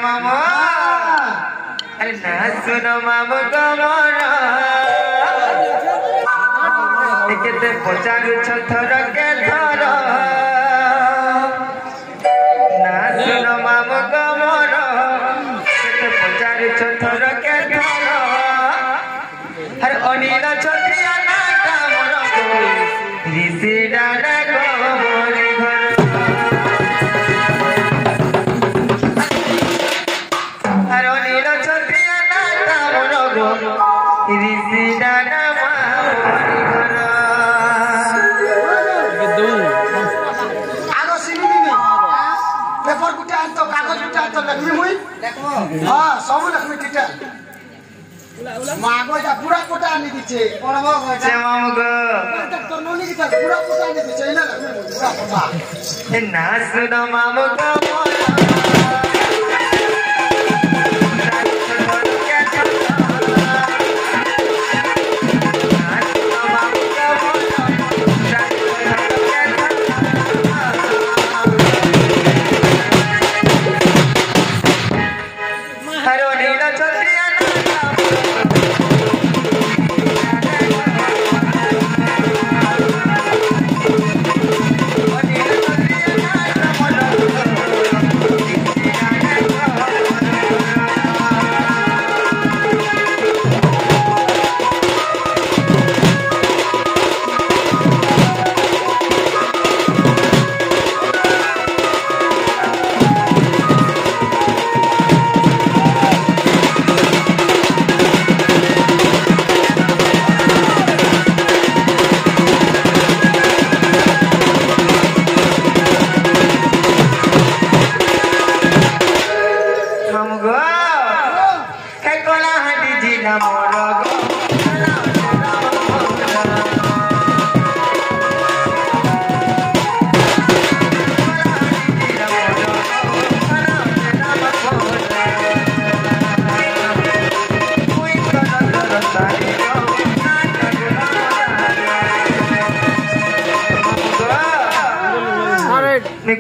मामो अरे ना सुनो मामो कमरा केते पचार छथर के थर ना सुनो मामो कमरा केते पचार छथर के थर हर अनिल छत्रिया ना कामर ऋषि डाडा गोबरी घर हर अनिल छत्रिया ना कामर ऋषि डाडा गोबरी घर आगो सिनी दिनी पेपर गुटा तो कागज गुटा तो लखमी मुई देखो हां सब लखमी टिटा मागो जा पूरा कोटा आनी दिछे पड़बो से मामगो तो नोनी की पूरा कोटा आनी दिछे ना लखमी पूरा कोटा ए ना सुनो मामगो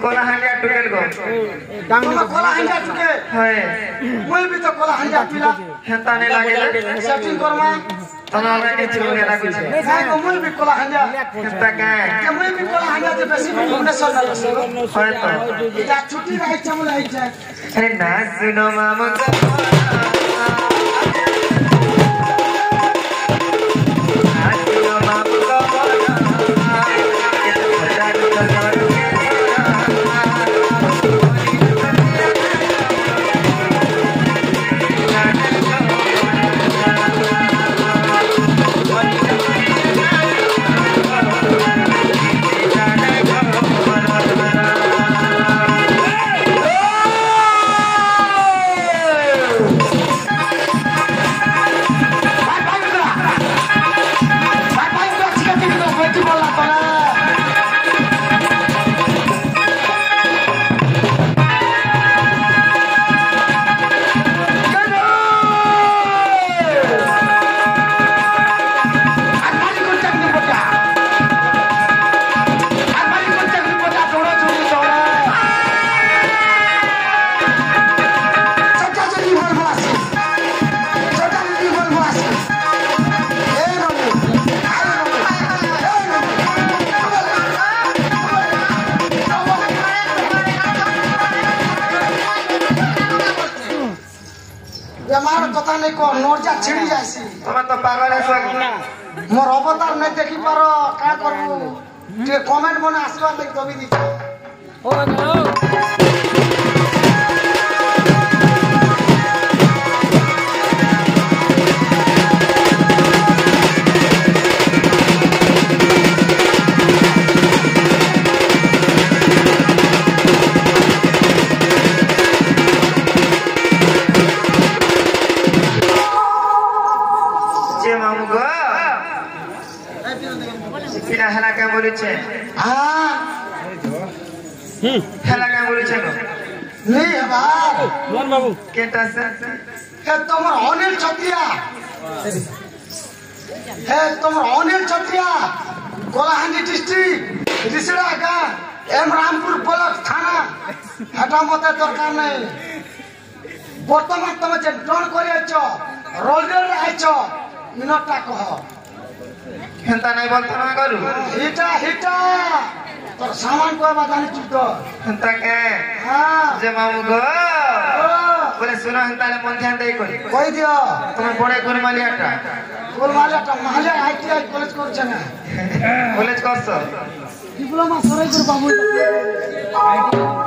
कोला हंडिया टुकेल गो डांग कोला हंडिया टुके है मुई भी तो कोला हंडिया पिला हेता ने लागे सेटिंग करमा तना में के चुने लागु छे नहीं को मुई भी कोला हंडिया हेता का के मुई भी कोला हंडिया जे बेसी भुवनेश्वर ना लसो है तो जा छुट्टी रही चमल आई जाए अरे ना सुनो मामो हमार कथा नहीं को नोरजा छिड़ी जायसी तमे तो पागल है मोर अवतार नहीं देखि पारो का करबू जे कमेंट बने आसवा लाग दबी दी हो हेला क्या बोले छे हां हेला क्या बोले छे नहीं है बाबा मोहन बाबू केटा से हे तुमर अनिल छत्रिया हे तुमर अनिल छत्रिया कोलाहांडी डिस्ट्रिक्ट रिसड़ा का एम रामपुर ब्लॉक थाना हटा मते दरकार नहीं বর্তমান তুমি যে ডন করে আইছ রোডের আইছ মিনটটা কহ হেন্তা নাই বলতো না করু হিটা হিটা তোর সামান কইবা জানিছু তো হেন্তা কে হ্যাঁ যে মামু গো বলে শুনো হেন্তালে মন ধ্যান দেই করি কই দিও তুমি পড়ে কোন মালিয়াটা তোর মালাটা মালে আইটিআই কলেজ করছে না কলেজ করছো ডিপ্লোমা সরাই তোর বাবু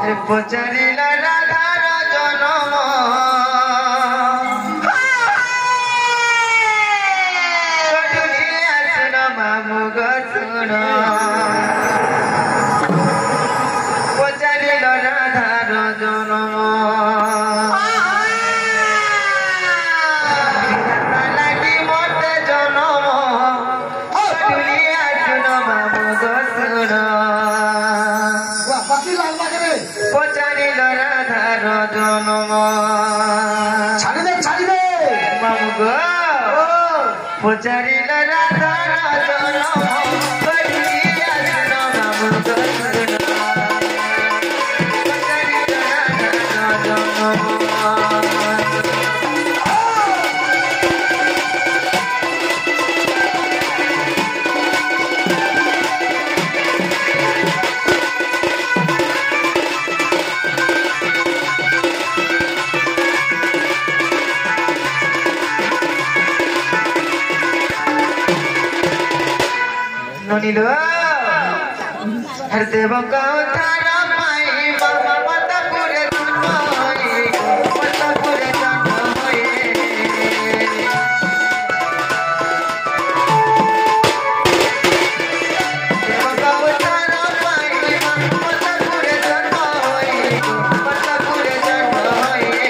আরে পচারিলা রাধার জনম দুনিয়া শুনো মামু গো শুনো পচারিলা রাধার জনম লাগি মতে জনম দুনিয়া শুনো মামু গো শুনো বাকি লাগবা করে পচারিল রাধার জনম ছাড়ি দে মামু গো পচারিল রাধার জনম করিয়া শুনো মামু গো শুনো পচারিল রাধার জনম ননিল হর দেব কৌথার মাই বাবা মতপুরে জন্ম হয়ে মতপুরে জন্ম হয়ে দেব কৌথার মাই মতপুরে জন্ম হয়ে মতপুরে জন্ম হয়ে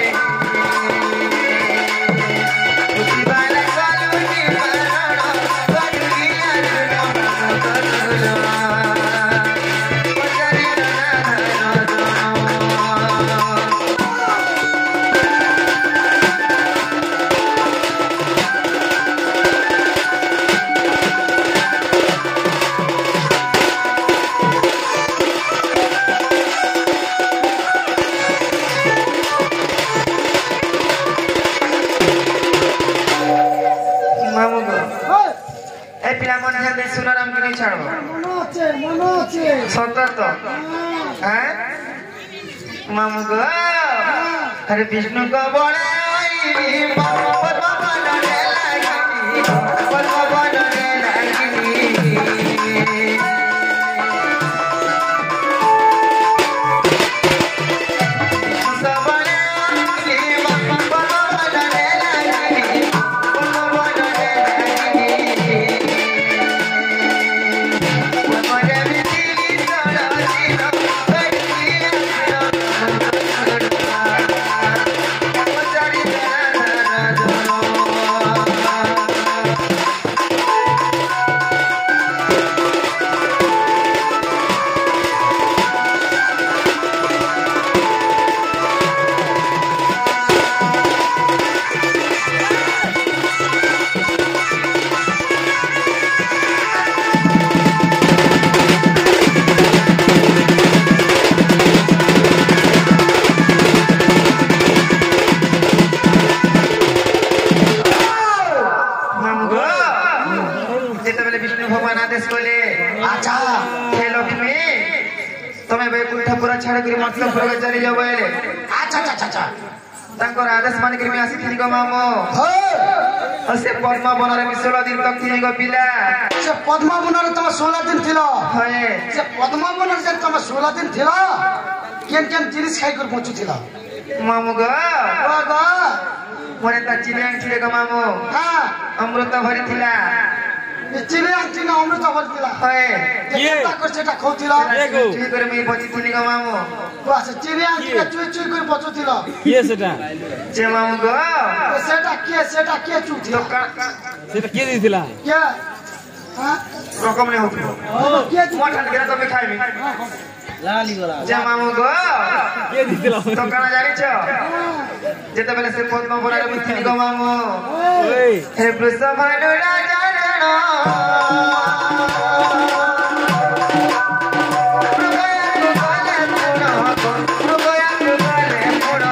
উঠিবালা কালুনি মারণ কালুনিয়া মামু গো এই পিলা মনে হয় সুনারাম কি ছাড়বো মনে আছে সত্য তো হ্যাঁ মামু গো আরে বিষ্ণু গো বড়ে পদ্ম বনরে লাগিনি পদ্ম বনরে লাগিনি সবরে লাগিনি পদ্ম বনরে লাগিনি পদ্ম বনরে লাগিনি মরে মিলি তোরা দিন করিয়া পচারি রাধার মামু গো যেତେବେଳେ ବିଷ୍ଣୁ ଭଗବାନ ଆଦେଶ କଲେ আচ্ছা ହେ ଲକ୍ଷ୍ମୀ ତମେ ବୈକୁଣ୍ଠପୁର ଛାଡ଼ିକରି ମତ୍ସ୍ୟପୁରକୁ ଚାଲିଯାଅ ବୋଇଲେ আচ্ছা আচ্ছা আচ্ছা ତାଙ୍କର ଆଦେଶ ମାନିକରି ମୁଁ ଆସିଥିଲି ଗো ମାମୁ ଆଉ ସେ ପଦ୍ମ ବନରେ ବି 16 ଦିନ ତକ ଥିଲି ଗো ପିଲା সে পদ্মাবনের তোমার 16 দিন ছিল ହଏ সে পদ্মাবনের যে তোমার 16 দিন ছিল কেন কেন জিনিস খাই করে পৌঁছুছিল ମାମୁ গো বাবা ମୋର ତା ଚିନି ଆଣିଥିଲେ ଗো ମାମୁ হ্যাঁ ଅମୃତ ଭରିଥିଲା চিনি আনছি না অমৃত ভরছিল ହଏ চেষ্টা করছে এটা খাওছিল ঠিক করে ମୁଁ ବଞ୍ଚିଥିଲି গো ମାମୁ বাস চিনি আনছি চুই চুই করে পচুছিল কিয়ে সেটা যে মামু গো সেটা কে চুছিল সেটা কে দিয়েছিলা কে হ্যাঁ রকম নেই হতো কে ମୋ ଠାଣିରେ ତମେ ଖାଇବି যে মামু গো কে দিয়েছিলা তো কানা জানিছ যেତେବେଳେ ସେ ପଦ୍ମ ବନରେ ମୁଁ ଥିଲି ଗো ମାମୁ ওই ହେ ବୃଷଭାନୁ ରାଜା ଜଣ ମୃଗୟାକୁ ଗଲେ ପୁଣ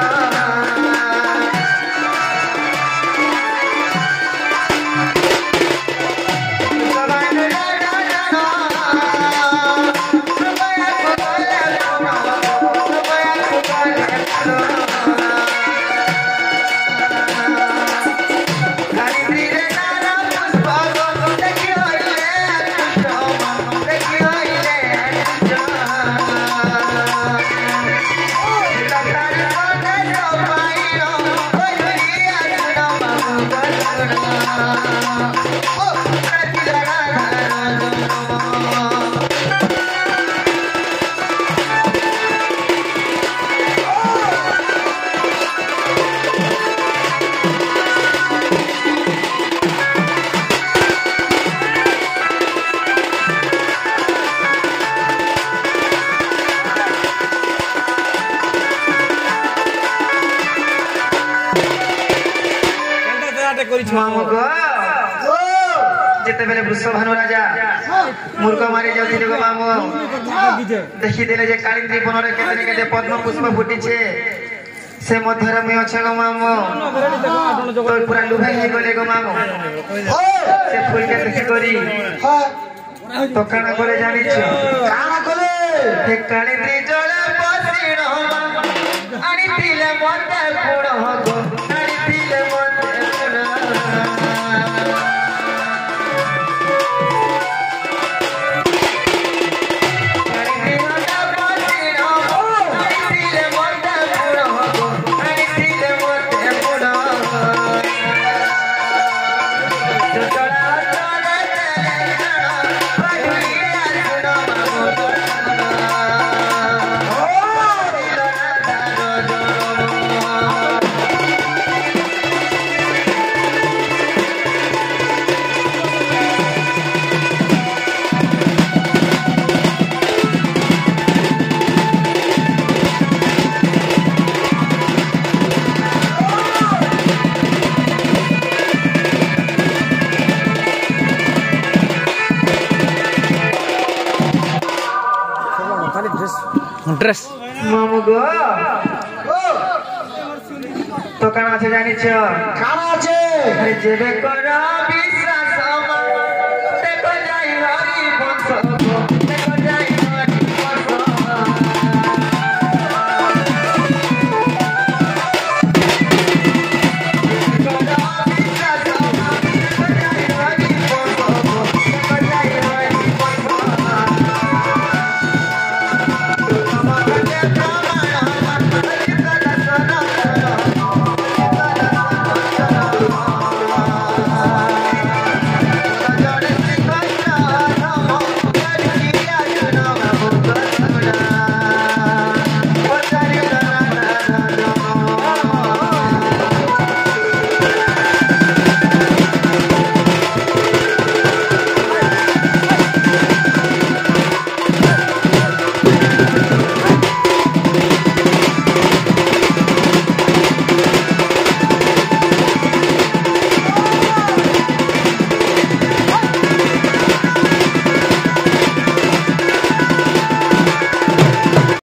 କାଟେ କରିଛ ମାମୁ ଗୋ ଓ ଯେତେବେଳେ ବୃଷଭାନୁ ରାଜା ମୂର୍ଖ ମାରି ଯାଉଥିଲେ ଗୋ ମାମୁ ଦେଖିଦେଲେ ଯେ କାଳିନ୍ଦୀ ବନରେ କେତେ କେତେ ପଦ୍ମ ପୁଷ୍ପ ଫୁଟିଛେ ସେ ମଧ୍ୟରେ ମୁଇଁ ଅଛେ ଗୋ ମାମୁ ତ ପୁରା ଲୁଭେଇ ହେଇଗଲେ ଗୋ ମାମୁ ସେ ଫୁଲକେ ଦେଖିକରି ତ କାଣା କଲେ ଜାଣିଛୁ କାଣା କଲେ हे काळी जळ पसिण आणि तिले मते पुढ गो आणि तिले मते पुढ ड्रेस मामू गो तो काना আছে জানিছ কানা আছে আরে যেবে করা